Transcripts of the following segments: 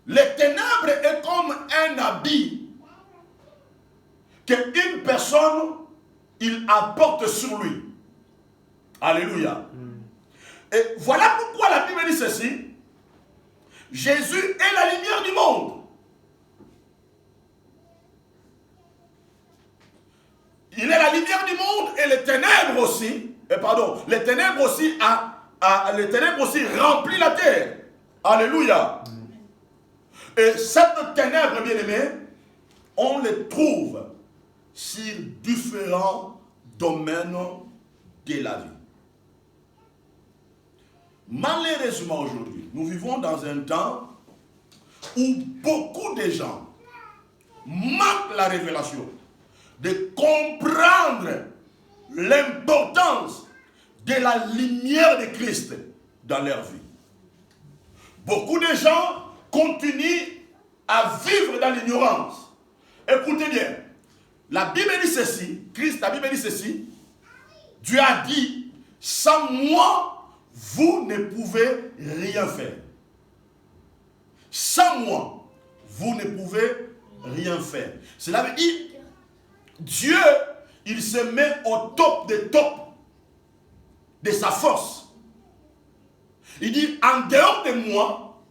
Les ténèbres est comme un habit qu'une personne, il apporte sur lui. Alléluia. Et voilà pourquoi la Bible dit ceci. Jésus est la lumière du monde. Il est la lumière du monde et les ténèbres aussi. Les ténèbres aussi remplissent la terre. Alléluia. Et cette ténèbres, bien-aimés, on les trouve sur différents domaines de la vie. Malheureusement aujourd'hui, nous vivons dans un temps où beaucoup de gens manquent la révélation de comprendre l'importance de la lumière de Christ dans leur vie. Beaucoup de gens continuent à vivre dans l'ignorance. Écoutez bien, la Bible dit ceci, la Bible dit ceci, Dieu a dit, sans moi, vous ne pouvez rien faire. Sans moi, vous ne pouvez rien faire. Cela veut dire, Dieu, il se met au top des tops de sa force. Il dit, en dehors de moi,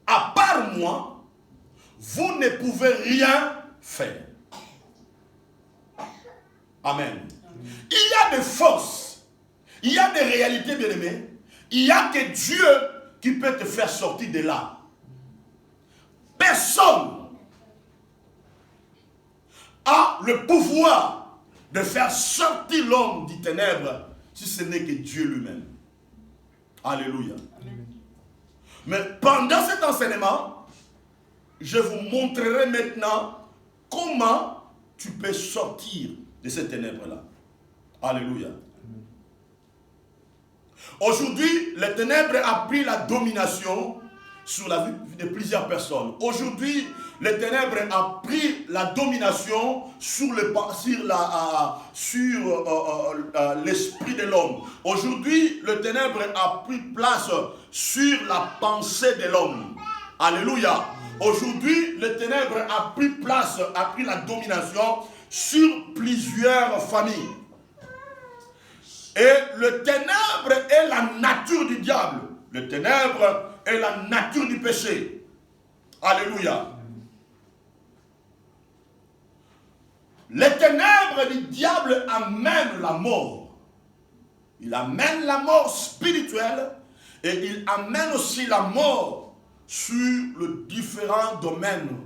à part moi, vous ne pouvez rien faire. Amen. Il y a des forces, il y a des réalités, bien-aimées. Il n'y a que Dieu qui peut te faire sortir de là. Personne a le pouvoir de faire sortir l'homme des ténèbres si ce n'est que Dieu lui-même. Alléluia. Amen. Mais pendant cet enseignement, je vous montrerai maintenant comment tu peux sortir de ces ténèbres-là. Alléluia. Aujourd'hui, les ténèbres ont pris la domination sur la vie de plusieurs personnes. Aujourd'hui, les ténèbres ont pris la domination sur l'esprit de l'homme. Aujourd'hui, les ténèbres ont pris place sur la pensée de l'homme. Alléluia. Aujourd'hui, les ténèbres ont pris la domination sur plusieurs familles. Et le ténèbre est la nature du diable. Le ténèbre est la nature du péché. Alléluia. Les ténèbres du diable amènent la mort. Il amène la mort spirituelle et il amène aussi la mort sur les différents domaines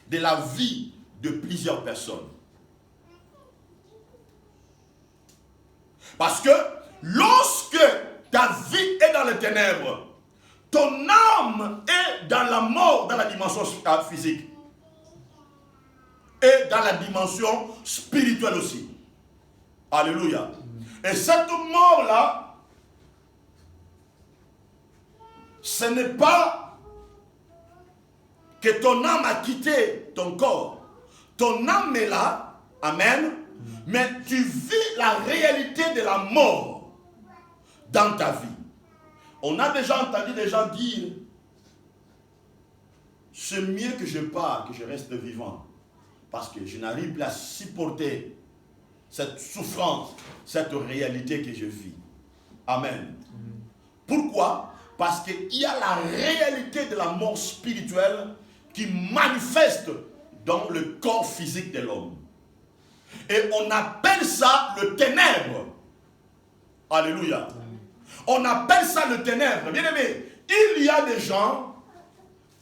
de la vie de plusieurs personnes. Parce que lorsque ta vie est dans les ténèbres, ton âme est dans la mort, dans la dimension physique. Et dans la dimension spirituelle aussi. Alléluia. Et cette mort-là, ce n'est pas que ton âme a quitté ton corps. Ton âme est là, amen, mais tu vis la réalité de la mort dans ta vie. On a déjà entendu des gens dire, c'est mieux que je parte, que je reste vivant, parce que je n'arrive plus à supporter cette souffrance, cette réalité que je vis. Amen. Pourquoi? Parce qu'il y a la réalité de la mort spirituelle qui manifeste dans le corps physique de l'homme. Et on appelle ça le ténèbre. Alléluia. On appelle ça le ténèbre. Bien aimé, il y a des gens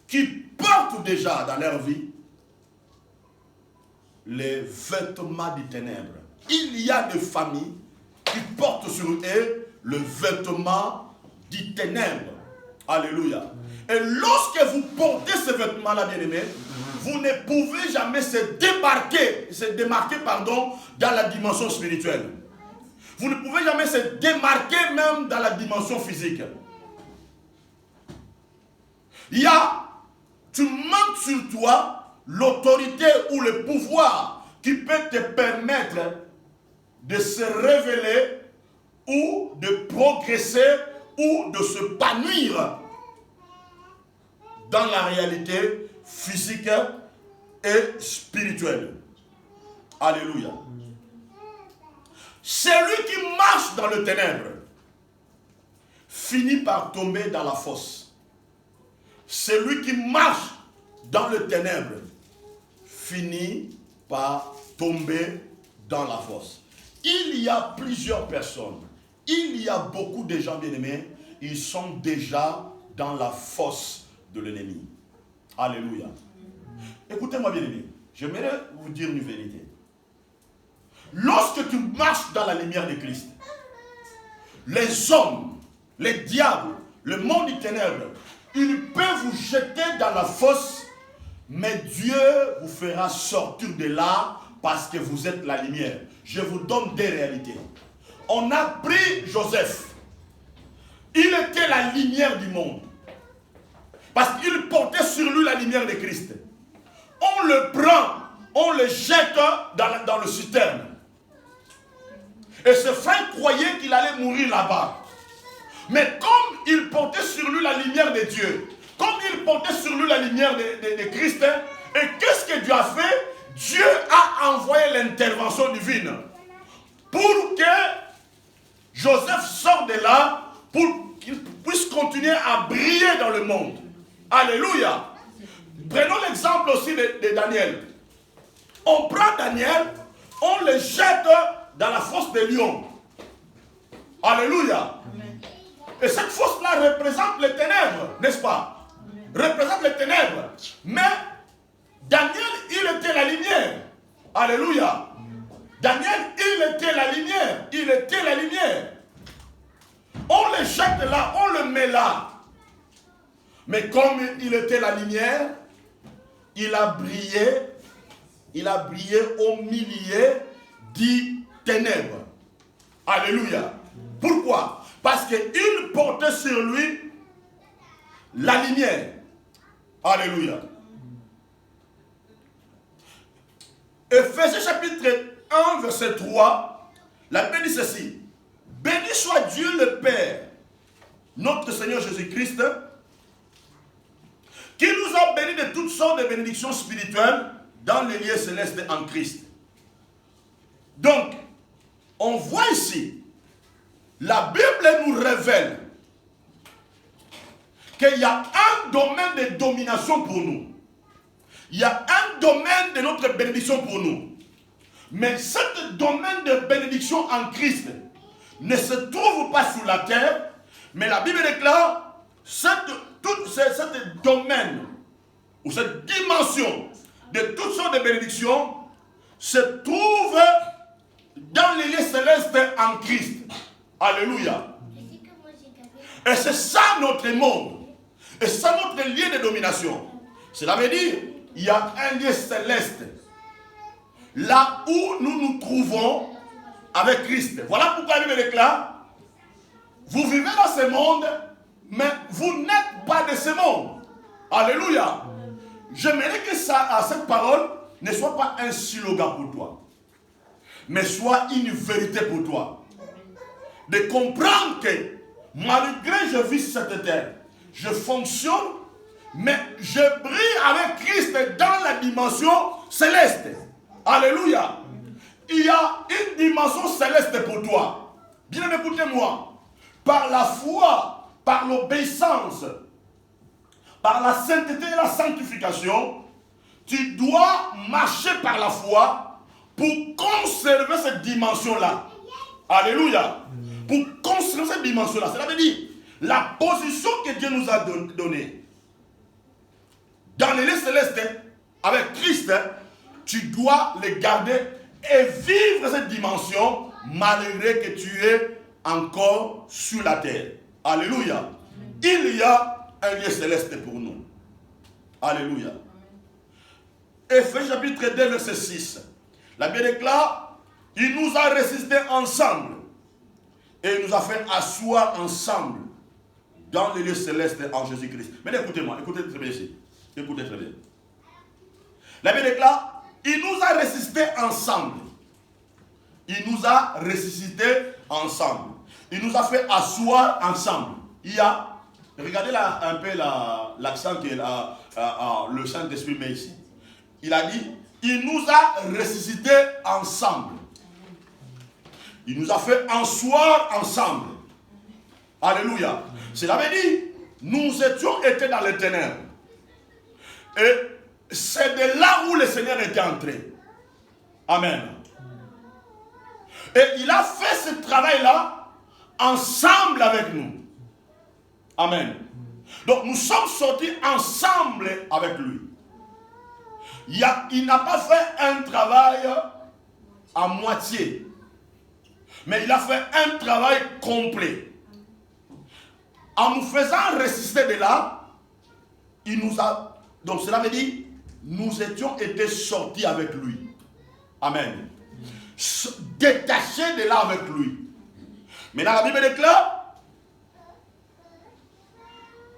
qui portent déjà dans leur vie les vêtements des ténèbres. Il y a des familles qui portent sur eux le vêtement des ténèbres. Alléluia. Et lorsque vous portez ce vêtement-là, bien aimé, vous ne pouvez jamais se démarquer dans la dimension spirituelle. Vous ne pouvez jamais se démarquer même dans la dimension physique. Tu manques sur toi l'autorité ou le pouvoir qui peut te permettre de se révéler ou de progresser ou de se panouir dans la réalité physique et spirituelle. Alléluia. Celui qui marche dans le ténèbre finit par tomber dans la fosse. Celui qui marche dans le ténèbre finit par tomber dans la fosse. Il y a plusieurs personnes, il y a beaucoup de gens bien-aimés, ils sont déjà dans la fosse de l'ennemi. Alléluia. Écoutez-moi bien-aimés, j'aimerais vous dire une vérité. Lorsque tu marches dans la lumière de Christ, les hommes, les diables, le monde du ténèbre, ils peuvent vous jeter dans la fosse, mais Dieu vous fera sortir de là parce que vous êtes la lumière. Je vous donne des réalités. On a pris Joseph. Il était la lumière du monde. Parce qu'il portait sur lui la lumière de Christ. On le prend, on le jette dans le citerne. Et ce frère croyait qu'il allait mourir là-bas. Mais comme il portait sur lui la lumière de Dieu, comme il portait sur lui la lumière de Christ, et qu'est-ce que Dieu a fait? Dieu a envoyé l'intervention divine pour que Joseph sorte de là, pour qu'il puisse continuer à briller dans le monde. Alléluia. Prenons l'exemple aussi de Daniel. On prend Daniel, on le jette dans la fosse des lions. Alléluia. Et cette fosse-là représente les ténèbres, n'est-ce pas? Représente les ténèbres. Mais Daniel, il était la lumière. Alléluia. Daniel, il était la lumière. Il était la lumière. On le jette là, on le met là. Mais comme il était la lumière, il a brillé au milieu des ténèbres. Alléluia. Pourquoi? Parce qu'il portait sur lui la lumière. Alléluia. Ephésiens chapitre 1, verset 3, la Bible dit ceci. Béni soit Dieu le Père, notre Seigneur Jésus-Christ, qui nous a bénis de toutes sortes de bénédictions spirituelles dans les lieux célestes en Christ. Donc, on voit ici, la Bible nous révèle qu'il y a un domaine de domination pour nous. Il y a un domaine de notre bénédiction pour nous. Mais ce domaine de bénédiction en Christ ne se trouve pas sur la terre, mais la Bible déclare ce domaine ou cette dimension de toutes sortes de bénédictions se trouve dans les lieux célestes en Christ. Alléluia. Et c'est ça notre monde. Et c'est ça notre lieu de domination. Cela veut dire il y a un lieu céleste là où nous nous trouvons avec Christ. Voilà pourquoi la Bible déclare, vous vivez dans ce monde, mais vous n'êtes pas de ce monde. Alléluia. J'aimerais que cette parole ne soit pas un slogan pour toi, mais soit une vérité pour toi. De comprendre que malgré que je vis sur cette terre, je fonctionne, mais je brille avec Christ dans la dimension céleste. Alléluia. Il y a une dimension céleste pour toi. Bien écoutez-moi. Par la foi, par l'obéissance, par la sainteté et la sanctification, tu dois marcher par la foi pour conserver cette dimension-là. Alléluia. Pour conserver cette dimension-là. Cela veut dire la position que Dieu nous a donnée dans les lieux célestes avec Christ, tu dois les garder et vivre cette dimension malgré que tu es encore sur la terre. Alléluia. Il y a un lieu céleste pour nous. Alléluia. Ephésiens chapitre 2, verset 6. La Bible déclare, il nous a ressuscités ensemble et il nous a fait asseoir ensemble dans les lieux célestes en Jésus-Christ. Mais écoutez-moi, écoutez très bien ici. Écoutez très bien. La Bible déclare, il nous a ressuscités ensemble. Il nous a ressuscités ensemble. Il nous a fait asseoir ensemble. Il y a regardez là un peu l'accent que le Saint-Esprit met ici. Il a dit, il nous a ressuscités ensemble. Il nous a fait asseoir ensemble. Alléluia. Cela veut dire, nous étions été dans les ténèbres. Et c'est de là où le Seigneur était entré. Amen. Et il a fait ce travail-là ensemble avec nous. Amen. Donc nous sommes sortis ensemble avec lui. Il n'a pas fait un travail à moitié. Mais il a fait un travail complet. En nous faisant ressusciter de là, il nous a... Donc cela veut dire, nous étions été sortis avec lui. Amen. Détachés de là avec lui. Maintenant la Bible déclare,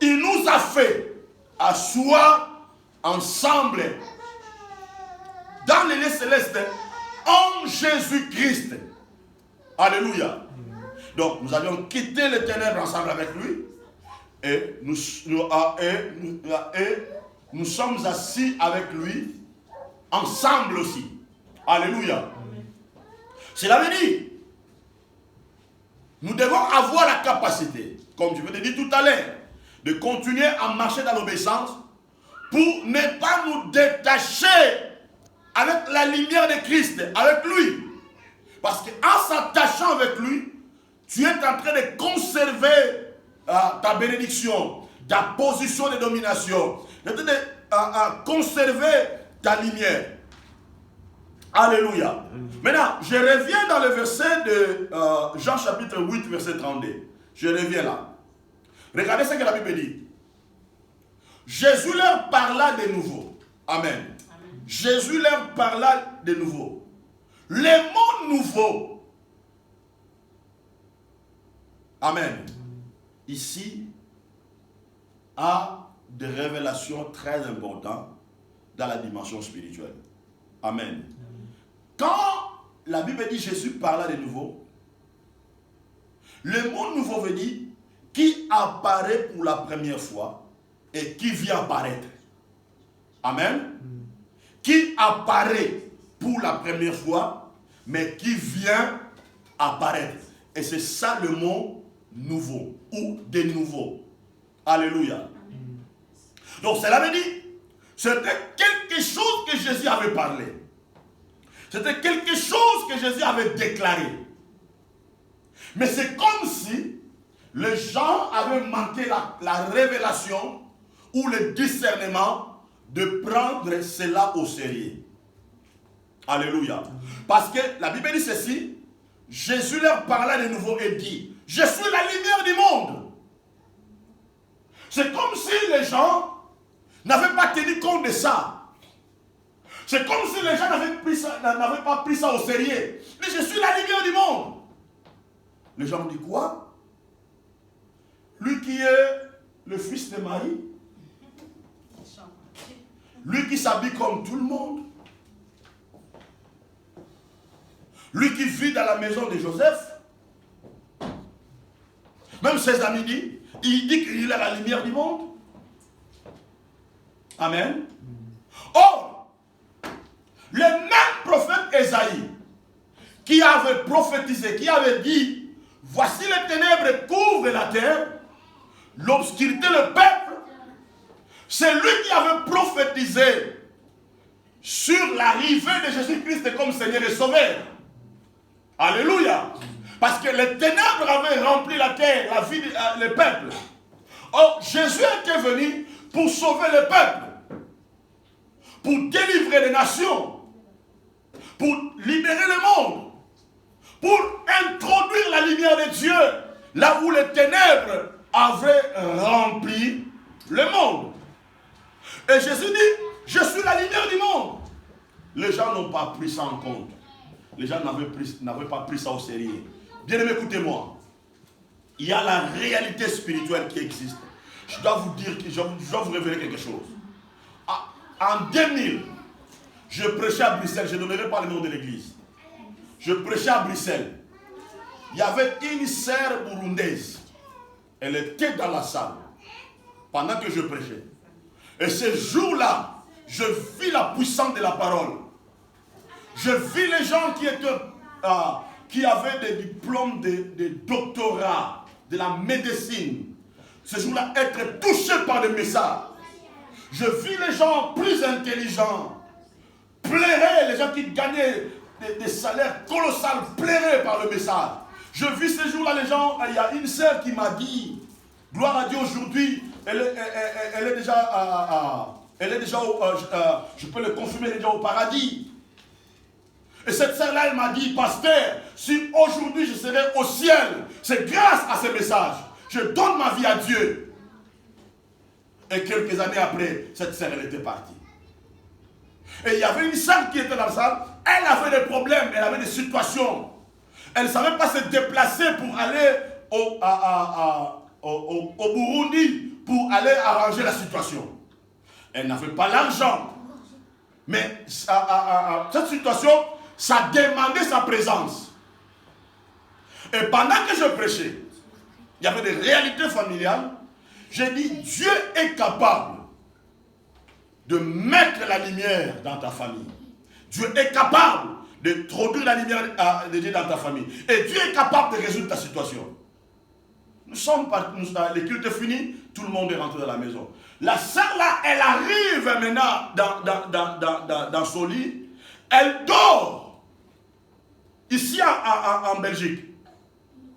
il nous a fait asseoir ensemble dans les lieux célestes en Jésus-Christ. Alléluia. Donc nous avions quitté les ténèbres ensemble avec lui et nous sommes assis avec lui ensemble aussi. Alléluia. Cela veut dire, nous devons avoir la capacité, comme je vous l'ai dit tout à l'heure, de continuer à marcher dans l'obéissance pour ne pas nous détacher avec la lumière de Christ, avec lui. Parce qu'en s'attachant avec lui, tu es en train de conserver ta bénédiction, ta position de domination, de conserver ta lumière. Alléluia. Maintenant, je reviens dans le verset de Jean chapitre 8, verset 32. Je reviens là. Regardez ce que la Bible dit. Jésus leur parla de nouveau. Amen. Jésus leur parla de nouveau. Les mots nouveaux. Amen. Ici, a des révélations très importantes dans la dimension spirituelle. Amen. Quand la Bible dit Jésus parla de nouveau, le mot nouveau veut dire qui apparaît pour la première fois et qui vient apparaître. Amen. Qui apparaît pour la première fois, mais qui vient apparaître. Et c'est ça le mot nouveau ou de nouveau. Alléluia. Donc cela veut dire, c'était quelque chose que Jésus avait parlé. C'était quelque chose que Jésus avait déclaré. Mais c'est comme si les gens avaient manqué la révélation ou le discernement de prendre cela au sérieux. Alléluia. Parce que la Bible dit ceci, Jésus leur parla de nouveau et dit, je suis la lumière du monde. C'est comme si les gens n'avaient pas tenu compte de ça. C'est comme si les gens n'avaient pas pris ça au sérieux. Mais je suis la lumière du monde. Les gens ont dit quoi? Lui qui est le fils de Marie, lui qui s'habille comme tout le monde, lui qui vit dans la maison de Joseph, même ses amis disent, il dit qu'il est la lumière du monde. Amen. Or, le même prophète Ésaïe, qui avait prophétisé, qui avait dit, voici les ténèbres couvrent la terre, l'obscurité le peuple, c'est lui qui avait prophétisé sur l'arrivée de Jésus-Christ comme Seigneur et Sauveur. Alléluia. Parce que les ténèbres avaient rempli la terre, la vie, le peuple. Or, Jésus était venu pour sauver le peuple, pour délivrer les nations, pour libérer le monde, pour introduire la lumière de Dieu là où les ténèbres avaient rempli le monde. Et Jésus dit, je suis la lumière du monde. Les gens n'ont pas pris ça en compte. Les gens n'avaient pas pris ça au sérieux. Bien aimé, écoutez-moi. Il y a la réalité spirituelle qui existe. Je dois vous dire, je dois vous révéler quelque chose. En 2000, je prêchais à Bruxelles, je ne donnerai pas le nom de l'église. Je prêchais à Bruxelles. Il y avait une sœur burundaise. Elle était dans la salle. pendant que je prêchais. Et ce jour-là, je vis la puissance de la parole. Je vis les gens qui avaient des diplômes de doctorat, de la médecine. Ce jour-là, être touchés par le message. Je vis les gens plus intelligents, plairer, les gens qui gagnaient des salaires colossaux, plairer par le message. Je vis ces jours-là les gens, il y a une sœur qui m'a dit, gloire à Dieu aujourd'hui, elle est déjà, je peux le confirmer, elle est déjà au paradis. Et cette sœur-là, elle m'a dit, pasteur, si aujourd'hui je serai au ciel, c'est grâce à ce message. Je donne ma vie à Dieu. Et quelques années après, cette sœur, elle était partie. Et il y avait une sœur qui était dans la salle, elle avait des problèmes, elle avait des situations. Elle ne savait pas se déplacer pour aller au Burundi, pour aller arranger la situation. Elle n'avait pas l'argent. Mais cette situation, ça demandait sa présence. Et pendant que je prêchais, il y avait des réalités familiales. J'ai dit, Dieu est capable de mettre la lumière dans ta famille. Dieu est capable de produire la lumière de Dieu dans ta famille. Et Dieu est capable de résoudre ta situation. Nous sommes partis, les cultes finis, tout le monde est rentré dans la maison. La sœur là, elle arrive maintenant dans son lit. Elle dort. Ici en Belgique.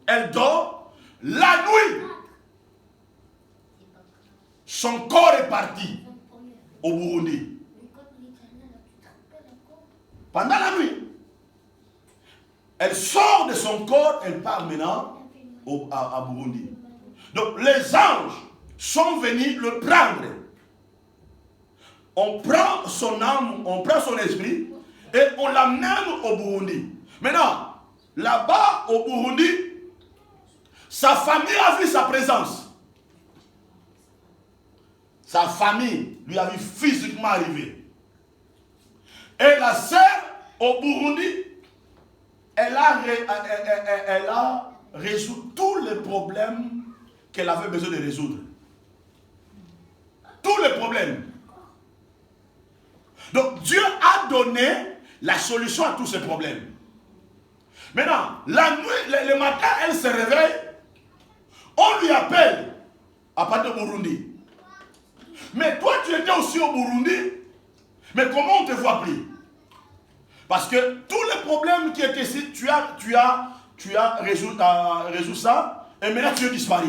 Elle dort. La nuit, son corps est parti au Burundi. Pendant la nuit, elle sort de son corps, elle part maintenant à Burundi. Donc les anges sont venus le prendre. On prend son âme, on prend son esprit et on l'amène au Burundi. Maintenant, là-bas au Burundi, sa famille a vu sa présence. Sa famille lui a vu physiquement arriver. Et la sœur au Burundi, elle a résolu tous les problèmes qu'elle avait besoin de résoudre. Tous les problèmes. Donc Dieu a donné la solution à tous ces problèmes. Maintenant, la nuit, le matin, elle se réveille. On lui appelle à partir du Burundi. Mais toi, tu étais aussi au Burundi. Mais comment on te voit plus? Parce que tous les problèmes qui étaient ici, tu as résolu ça. Et maintenant, tu es disparu.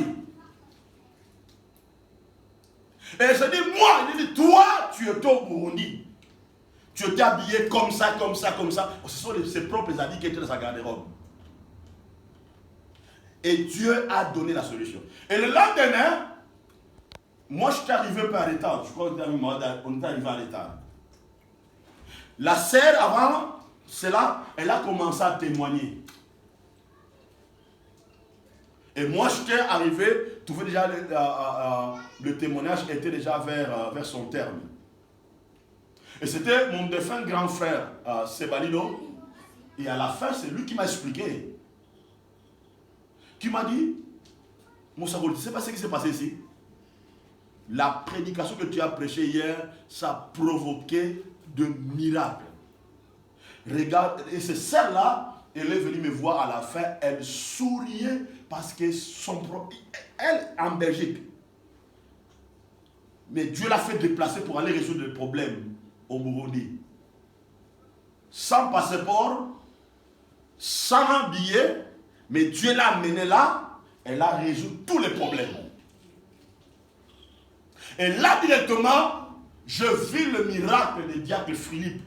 Et je dis, moi, il dit, toi, tu étais au Burundi. Tu étais habillé comme ça, comme ça, comme ça. Ce sont ses propres habits qui étaient dans sa garde-robe. Et Dieu a donné la solution. Et le lendemain, moi, je suis arrivé un peu en retard. Je crois qu'on est arrivé en retard. La sœur, avant cela, elle a commencé à témoigner. Et moi, j'étais arrivé, tu vois déjà, le témoignage était déjà vers son terme. Et c'était mon défunt grand frère, Sebalino. Et à la fin, c'est lui qui m'a expliqué. Qui m'a dit, Moussa Gold, tu ne sais pas ce qui s'est passé ici? La prédication que tu as prêchée hier, ça a provoqué de miracles. Regarde, et c'est celle-là, elle est venue me voir à la fin, elle souriait parce que elle en Belgique. Mais Dieu l'a fait déplacer pour aller résoudre le problème au Burundi. Sans passeport, sans billet, mais Dieu l'a amené là, elle a résolu tous les problèmes. Et là directement, je vis le miracle de diacre Philippe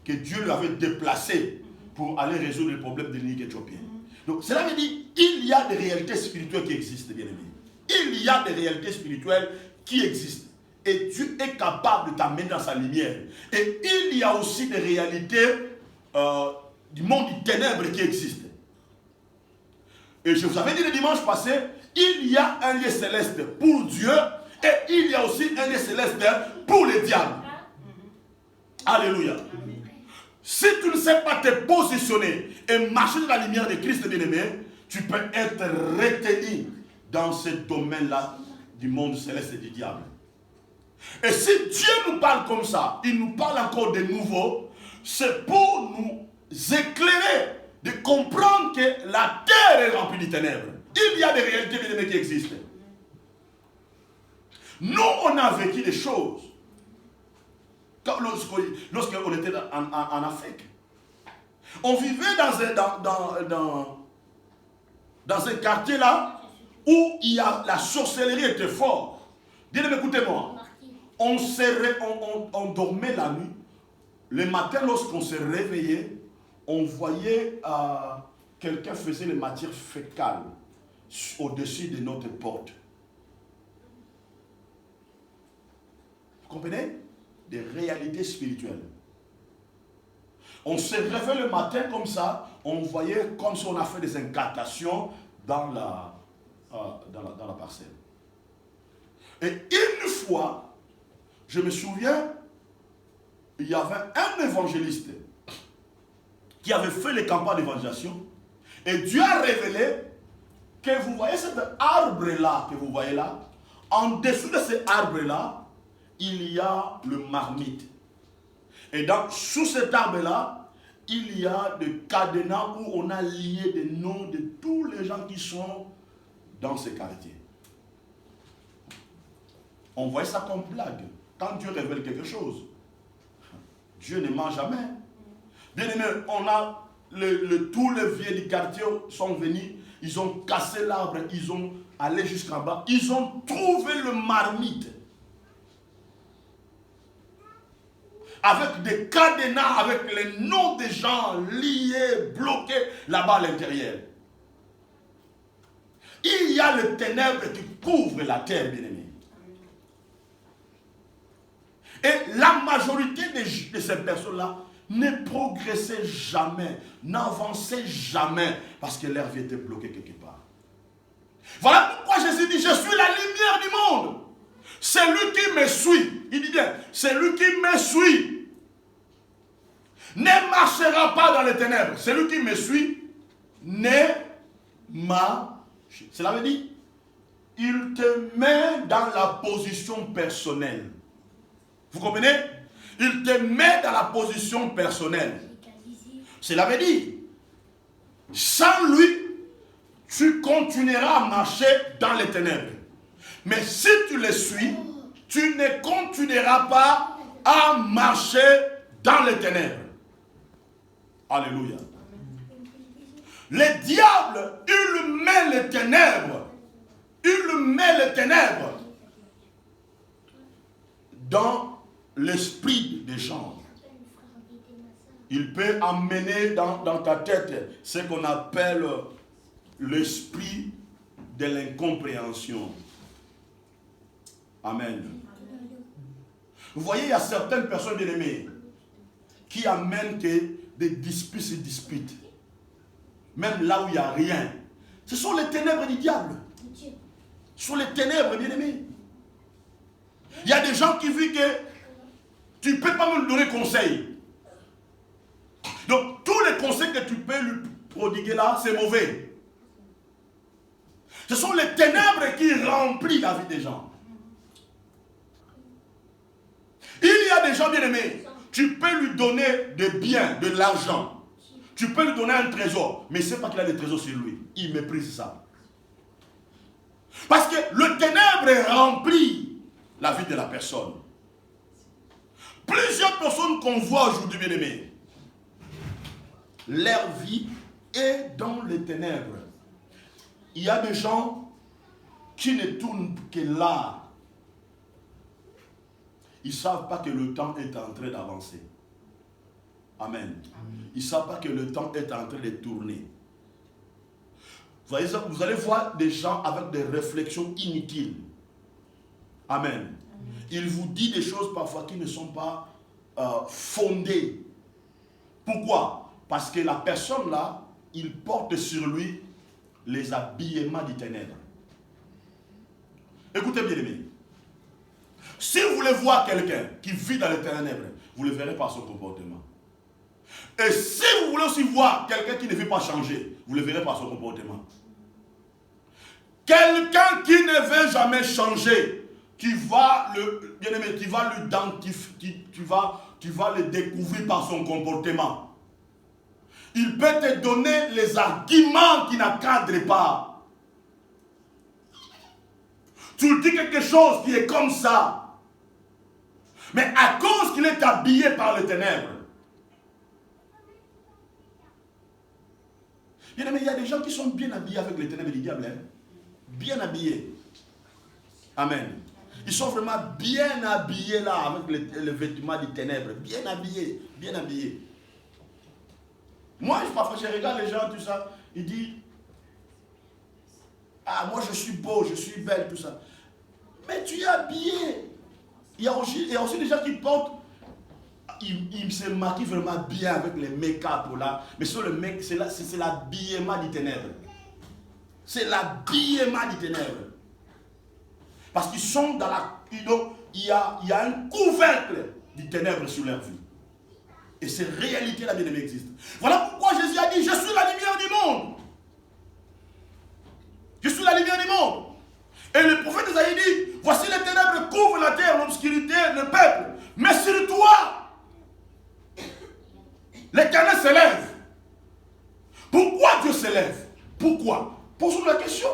que Dieu lui avait déplacé pour aller résoudre les problèmes de l'Unique éthiopienne. Donc cela veut dire qu'il y a des réalités spirituelles qui existent, bien aimés. Il y a des réalités spirituelles qui existent. Et Dieu est capable de t'amener dans sa lumière. Et il y a aussi des réalités du monde du ténèbre qui existent. Et je vous avais dit le dimanche passé, il y a un lieu céleste pour Dieu et il y a aussi un lieu céleste pour les diables. Alléluia. Si tu ne sais pas te positionner et marcher dans la lumière de Christ bien-aimé, tu peux être retenu dans ce domaine-là du monde céleste et du diable. Et si Dieu nous parle comme ça, il nous parle encore de nouveau, c'est pour nous éclairer, de comprendre que la terre est remplie de ténèbres. Il y a des réalités bien aimées qui existent. Nous, on a vécu des choses. Lorsqu'on était en Afrique, on vivait dans un quartier là où la sorcellerie était forte. Bien aimé, écoutez-moi. On dormait la nuit. Le matin, lorsqu'on se réveillait, on voyait quelqu'un faisait les matières fécales au-dessus de notre porte. Vous comprenez? Des réalités spirituelles. On se réveille le matin comme ça, on voyait comme si on a fait des incantations dans la parcelle. Et une fois, je me souviens, il y avait un évangéliste qui avait fait les campagnes d'évangélisation et Dieu a révélé que vous voyez cet arbre-là que vous voyez là, en dessous de cet arbre-là, il y a le marmite. Et donc, sous cet arbre-là, il y a des cadenas où on a lié des noms de tous les gens qui sont dans ce quartier. On voit ça comme blague. Quand Dieu révèle quelque chose, Dieu ne ment jamais. Bien aimé, on a tous les vieux du quartier sont venus, ils ont cassé l'arbre, ils ont allé jusqu'en bas, ils ont trouvé le marmite. Avec des cadenas, avec les noms des gens liés, bloqués là-bas à l'intérieur. Il y a le ténèbre qui couvre la terre, bien-aimé. Et la majorité de ces personnes-là ne progressaient jamais, n'avançaient jamais, parce que leur vie était bloquée quelque part. Voilà pourquoi Jésus dit, je suis la lumière du monde. Celui qui me suit, il dit bien, celui qui me suit ne marchera pas dans les ténèbres. Celui qui me suit ne marchera. Cela veut dire, il te met dans la position personnelle. Vous comprenez? Il te met dans la position personnelle. Cela veut dire, sans lui, tu continueras à marcher dans les ténèbres. Mais si tu le suis, tu ne continueras pas à marcher dans les ténèbres. Alléluia. Le diable, il met les ténèbres. Il met les ténèbres dans l'esprit des gens. Il peut amener dans ta tête ce qu'on appelle l'esprit de l'incompréhension. Amen. Vous voyez, il y a certaines personnes bien aimées qui amènent des disputes se disputent. Même là où il n'y a rien. Ce sont les ténèbres du diable. Ce sont les ténèbres, bien aimés. Il y a des gens qui vivent que tu ne peux pas me donner conseil. Donc, tous les conseils que tu peux lui prodiguer là, c'est mauvais. Ce sont les ténèbres qui remplissent la vie des gens. Il y a des gens bien aimés. Tu peux lui donner des biens, de l'argent. Tu peux lui donner un trésor. Mais ce n'est pas qu'il a des trésors sur lui. Il méprise ça. Parce que le ténèbre remplit la vie de la personne. Plusieurs personnes qu'on voit aujourd'hui, bien aimés, leur vie est dans les ténèbres. Il y a des gens qui ne tournent que là. Ils ne savent pas que le temps est en train d'avancer. Amen. Ils ne savent pas que le temps est en train de tourner. Vous allez voir des gens avec des réflexions inutiles. Amen. Il vous dit des choses parfois qui ne sont pas fondées. Pourquoi? Parce que la personne là, il porte sur lui les habillements du ténèbre. Écoutez bien aimé. Si vous voulez voir quelqu'un qui vit dans les ténèbres, vous le verrez par son comportement. Et si vous voulez aussi voir quelqu'un qui ne veut pas changer, vous le verrez par son comportement. Quelqu'un qui ne veut jamais changer, tu vas le, bien aimé, tu vas l'identifier, tu vas le découvrir par son comportement. Il peut te donner les arguments qui n'encadrent pas. Tu dis quelque chose qui est comme ça. Mais à cause qu'il est habillé par les ténèbres. Bien aimé, il y a des gens qui sont bien habillés avec les ténèbres du diable. Hein? Bien habillés. Amen. Ils sont vraiment bien habillés là, avec les vêtements des ténèbres. Bien habillés, bien habillés. Moi, parfois, je regarde les gens, tout ça. Ils disent, ah, moi, je suis beau, je suis belle, tout ça. Mais tu es habillé. Il y a aussi des gens qui portent, ils se maquillent vraiment bien avec les make-up là. Mais sur le make, c'est l'habillement des ténèbres. C'est l'habillement des ténèbres. Parce qu'ils sont dans la... Il y a un couvercle des ténèbres sur leur vie. Et ces réalités-là, bien aimé, existent. Voilà pourquoi Jésus a dit, je suis la lumière du monde. Je suis la lumière du monde. Et le prophète Isaïe dit, voici les ténèbres couvrent la terre, l'obscurité, le peuple. Mais sur toi, l'Éternel s'élève. Pourquoi Dieu s'élève? Pourquoi? Posons la question.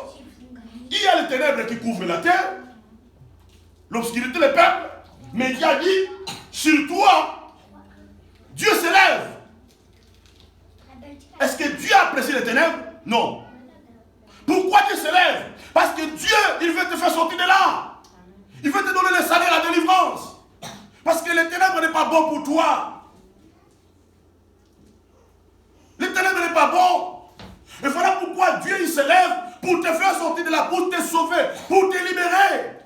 Il y a les ténèbres qui couvrent la terre, l'obscurité, le peuple. Mais il a dit, sur toi, Dieu s'élève. Est-ce que Dieu apprécie les ténèbres? Non. Pourquoi Dieu s'élève? Parce que Dieu, il veut te faire sortir de là. Il veut te donner le salaire, la délivrance. Parce que les ténèbres n'est pas bon pour toi. Les ténèbres n'est pas bon. Et voilà pourquoi Dieu, il s'élève pour te faire sortir de là, pour te sauver, pour te libérer.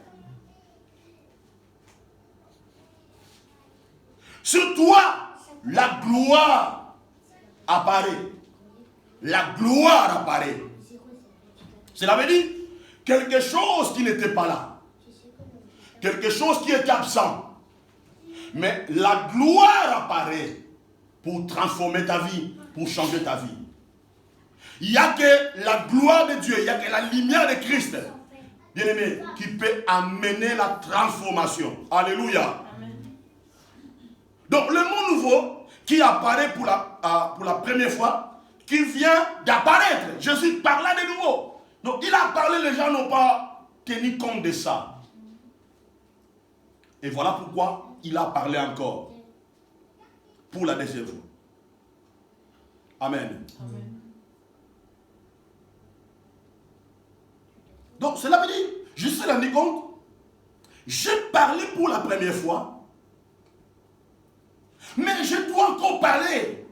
Sur toi, la gloire apparaît. La gloire apparaît. Cela veut dire quelque chose qui n'était pas là. Quelque chose qui était absent. Mais la gloire apparaît pour transformer ta vie, pour changer ta vie. Il n'y a que la gloire de Dieu, il n'y a que la lumière de Christ, bien-aimé, qui peut amener la transformation. Alléluia. Donc le monde nouveau qui apparaît pour la première fois, qui vient d'apparaître. Jésus parla de nouveau. Donc il a parlé, les gens n'ont pas tenu compte de ça. Et voilà pourquoi il a parlé encore. Pour la deuxième fois. Amen. Amen. Donc cela veut dire, je suis rendu compte, j'ai parlé pour la première fois, mais je dois encore parler.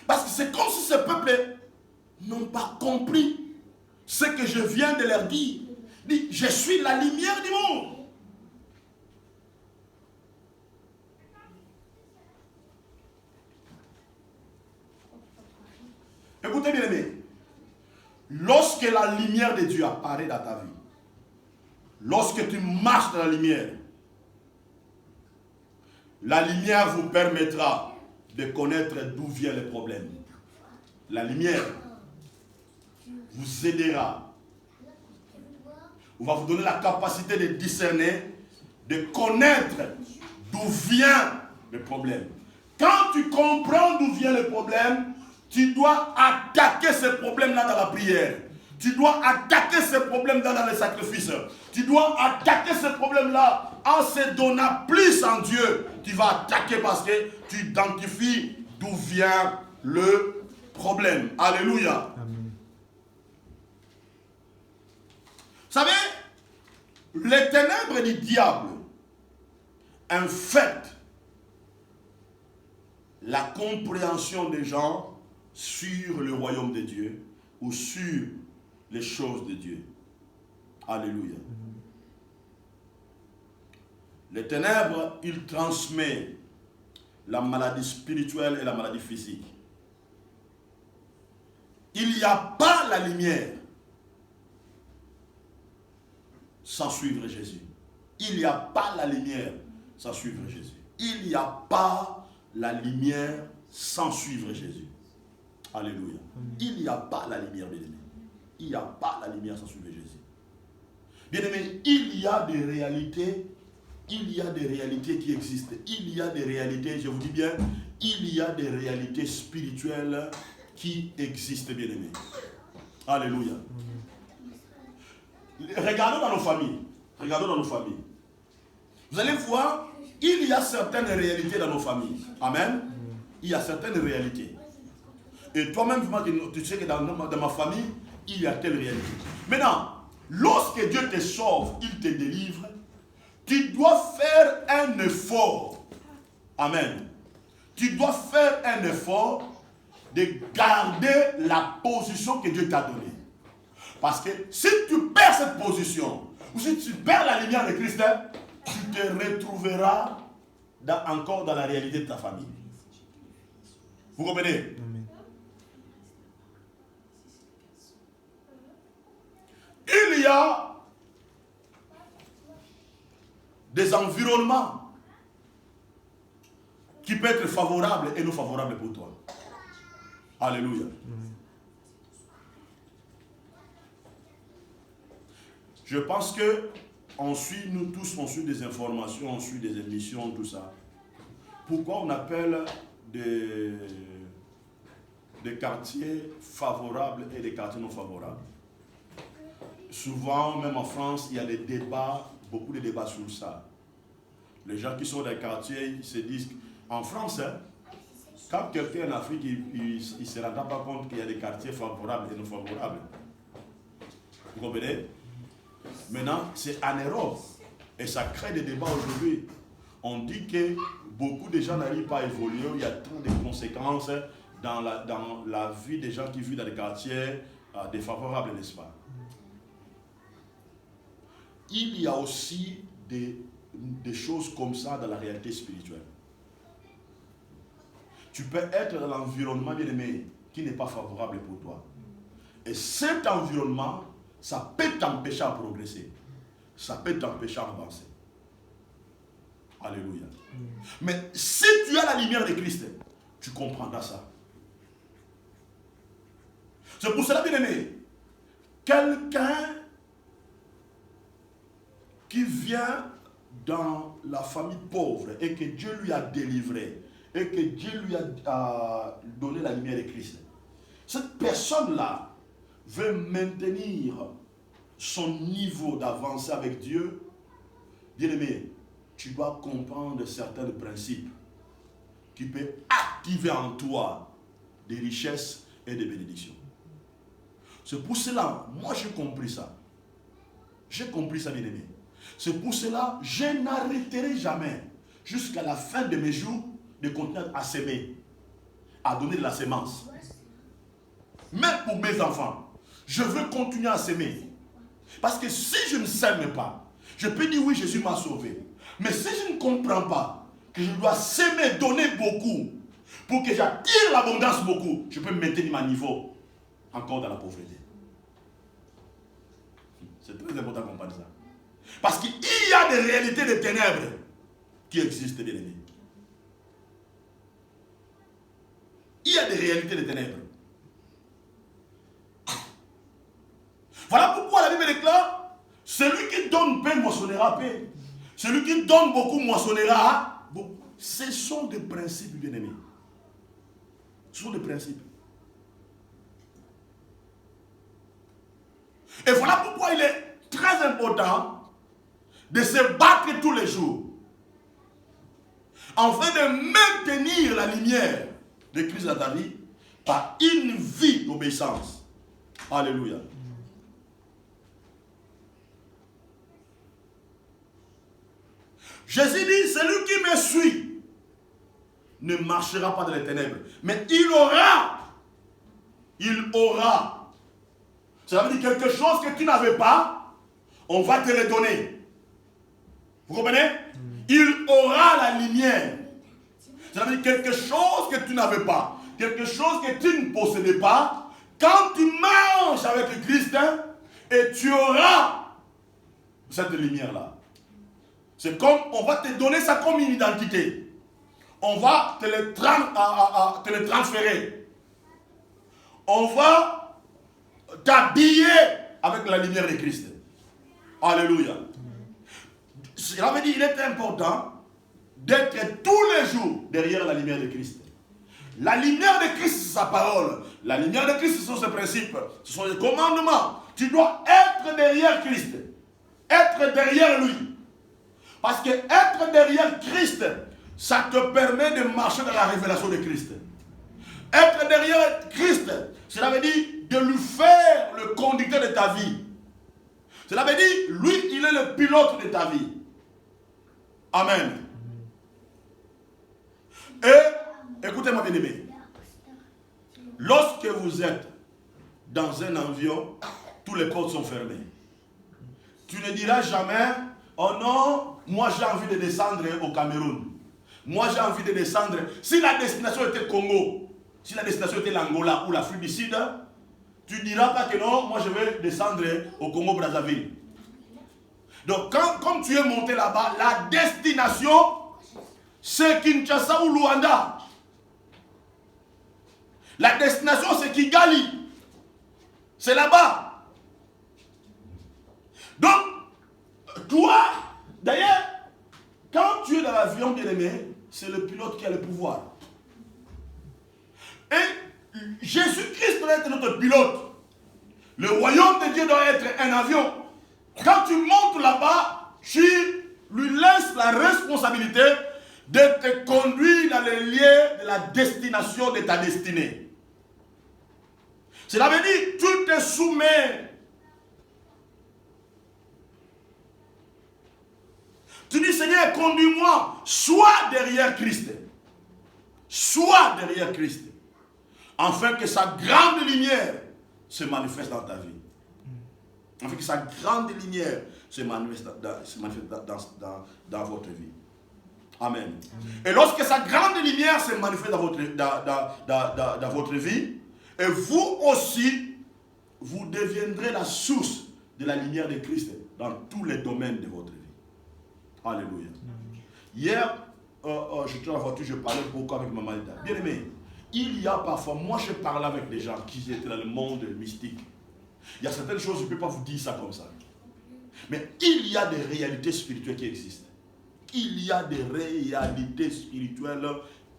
Parce que c'est comme si ce peuple n'ont pas compris ce que je viens de leur dire. Dit, je suis la lumière du monde. Écoutez bien aimé, lorsque la lumière de Dieu apparaît dans ta vie, lorsque tu marches dans la lumière vous permettra de connaître d'où viennent les problèmes. La lumière vous aidera, va vous donner la capacité de discerner, de connaître d'où vient le problème. Quand tu comprends d'où vient le problème, tu dois attaquer ce problème-là dans la prière. Tu dois attaquer ce problème-là dans les sacrifices. Tu dois attaquer ce problème-là en se donnant plus en Dieu. Tu vas attaquer parce que tu identifies d'où vient le problème. Alléluia. Amen. Vous savez, les ténèbres du diable infectent la compréhension des gens sur le royaume de Dieu ou sur les choses de Dieu. Alléluia. Les ténèbres, ils transmettent la maladie spirituelle et la maladie physique. Il n'y a pas la lumière sans suivre Jésus. Il n'y a pas la lumière sans suivre Jésus. Il n'y a pas la lumière sans suivre Jésus. Alléluia. Il n'y a pas la lumière, bien aimé. Il n'y a pas la lumière sans suivre Jésus. Bien-aimés, il y a des réalités qui existent. Il y a des réalités, je vous dis bien, il y a des réalités spirituelles qui existent, bien-aimés. Alléluia. Regardons dans nos familles. Regardons dans nos familles. Vous allez voir, il y a certaines réalités dans nos familles. Amen. Il y a certaines réalités. Et toi-même, tu sais que dans ma famille, il y a telle réalité. Maintenant, lorsque Dieu te sauve, il te délivre, tu dois faire un effort. Amen. Tu dois faire un effort de garder la position que Dieu t'a donnée. Parce que si tu perds cette position, ou si tu perds la lumière de Christ, tu te retrouveras encore dans la réalité de ta famille. Vous comprenez? Amen. Il y a des environnements qui peuvent être favorables et non favorables pour toi. Alléluia. Je pense que nous tous, on suit des informations, on suit des émissions, tout ça. Pourquoi on appelle des quartiers favorables et des quartiers non favorables? Souvent, même en France, il y a des débats, beaucoup de débats sur ça. Les gens qui sont dans les quartiers, ils se disent, en France, quand quelqu'un en Afrique, il ne se rend pas compte qu'il y a des quartiers favorables et non favorables. Vous comprenez? Maintenant, c'est en Europe. Et ça crée des débats aujourd'hui. On dit que beaucoup de gens n'arrivent pas à évoluer. Il y a tant de conséquences dans la vie des gens qui vivent dans les quartiers défavorables, n'est-ce pas? Il y a aussi des choses comme ça dans la réalité spirituelle. Tu peux être dans l'environnement, bien-aimé, qui n'est pas favorable pour toi. Et cet environnement, ça peut t'empêcher à progresser. Ça peut t'empêcher à avancer. Alléluia. Mais si tu as la lumière de Christ, tu comprendras ça. C'est pour cela, bien-aimé, quelqu'un qui vient dans la famille pauvre et que Dieu lui a délivré et que Dieu lui a donné la lumière de Christ, cette personne-là veut maintenir son niveau d'avancée avec Dieu. Bien-aimé, tu dois comprendre certains principes qui peuvent activer en toi des richesses et des bénédictions. C'est pour cela, moi j'ai compris ça. J'ai compris ça, bien-aimé. C'est pour cela, je n'arrêterai jamais, jusqu'à la fin de mes jours, de continuer à s'aimer, à donner de la sémence. Même pour mes enfants, je veux continuer à s'aimer. Parce que si je ne s'aime pas, je peux dire oui, Jésus m'a sauvé. Mais si je ne comprends pas que je dois s'aimer, donner beaucoup, pour que j'attire l'abondance beaucoup, je peux maintenir mon niveau encore dans la pauvreté. C'est très important de comprendre ça. Parce qu'il y a des réalités de ténèbres qui existent, bien aimés. Il y a des réalités de ténèbres. Voilà pourquoi la Bible déclare, celui qui donne paix moissonnera paix. Celui qui donne beaucoup moissonnera beaucoup. Ce sont des principes, bien aimés. Ce sont des principes. Et voilà pourquoi il est très important de se battre tous les jours afin de maintenir la lumière de Christ dans ta vie par une vie d'obéissance. Alléluia. Jésus dit, celui qui me suit ne marchera pas dans les ténèbres, mais il aura. Ça veut dire quelque chose que tu n'avais pas, on va te le donner. Vous comprenez? Il aura la lumière. Ça veut dire quelque chose que tu n'avais pas, quelque chose que tu ne possédais pas. Quand tu marches avec le Christ, et tu auras cette lumière-là. C'est comme, on va te donner ça comme une identité. On va te le transférer. On va t'habiller avec la lumière de Christ. Alléluia. Cela veut dire qu'il est important d'être tous les jours derrière la lumière de Christ. La lumière de Christ, c'est sa parole. La lumière de Christ, ce sont ses principes. Ce sont les commandements. Tu dois être derrière Christ. Être derrière lui. Parce que être derrière Christ, ça te permet de marcher dans la révélation de Christ. Être derrière Christ, cela veut dire de lui faire le conducteur de ta vie. Cela veut dire, lui, il est le pilote de ta vie. Amen. Et, écoutez-moi bien aimé, lorsque vous êtes dans un avion, tous les portes sont fermées. Tu ne diras jamais, oh non, moi j'ai envie de descendre au Cameroun. Moi j'ai envie de descendre. Si la destination était Congo, si la destination était l'Angola ou l'Afrique du Sud, tu ne diras pas que non, moi je vais descendre au Congo-Brazzaville. Donc comme tu es monté là-bas, la destination, c'est Kinshasa ou Luanda. La destination, c'est Kigali. C'est là-bas. Donc, toi, d'ailleurs, quand tu es dans l'avion, bien aimé, c'est le pilote qui a le pouvoir. Et Jésus-Christ doit être notre pilote. Le royaume de Dieu doit être un avion. Quand tu montes là-bas, tu lui laisses la responsabilité de te conduire dans les lieux de la destination de ta destinée. Cela veut dire, tu te soumets. Tu dis, Seigneur, conduis-moi, sois derrière Christ. Sois derrière Christ. Afin que sa grande lumière se manifeste dans ta vie. Afin que sa grande lumière se manifeste dans votre vie. Amen. Et lorsque sa grande lumière se manifeste dans votre vie, et vous aussi, vous deviendrez la source de la lumière de Christ dans tous les domaines de votre vie. Alléluia. Hier, j'étais dans la voiture, je parlais beaucoup avec Maman Lida. Bien aimé, il y a parfois, moi je parlais avec des gens qui étaient dans le monde mystique. Il y a certaines choses, je ne peux pas vous dire ça comme ça. Mais il y a des réalités spirituelles qui existent. Il y a des réalités spirituelles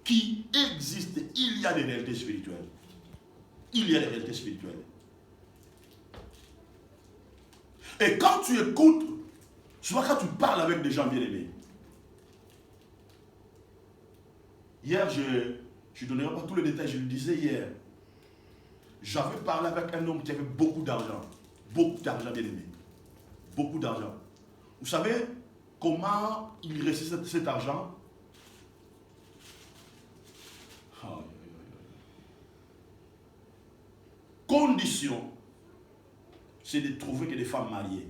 qui existent. Il y a des réalités spirituelles. Il y a des réalités spirituelles. Et quand tu écoutes, souvent quand tu parles avec des gens bien-aimés. Hier, je ne donnerai pas tous les détails, je le disais hier. J'avais parlé avec un homme qui avait beaucoup d'argent. Beaucoup d'argent, bien-aimé. Beaucoup d'argent. Vous savez comment il réussit cet argent? Condition, c'est de trouver que des femmes mariées.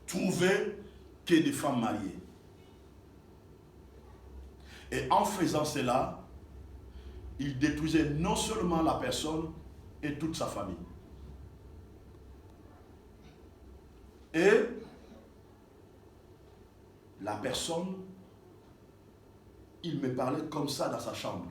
Trouver que des femmes mariées. Et en faisant cela, il détruisait non seulement la personne et toute sa famille. Et la personne, il me parlait comme ça dans sa chambre.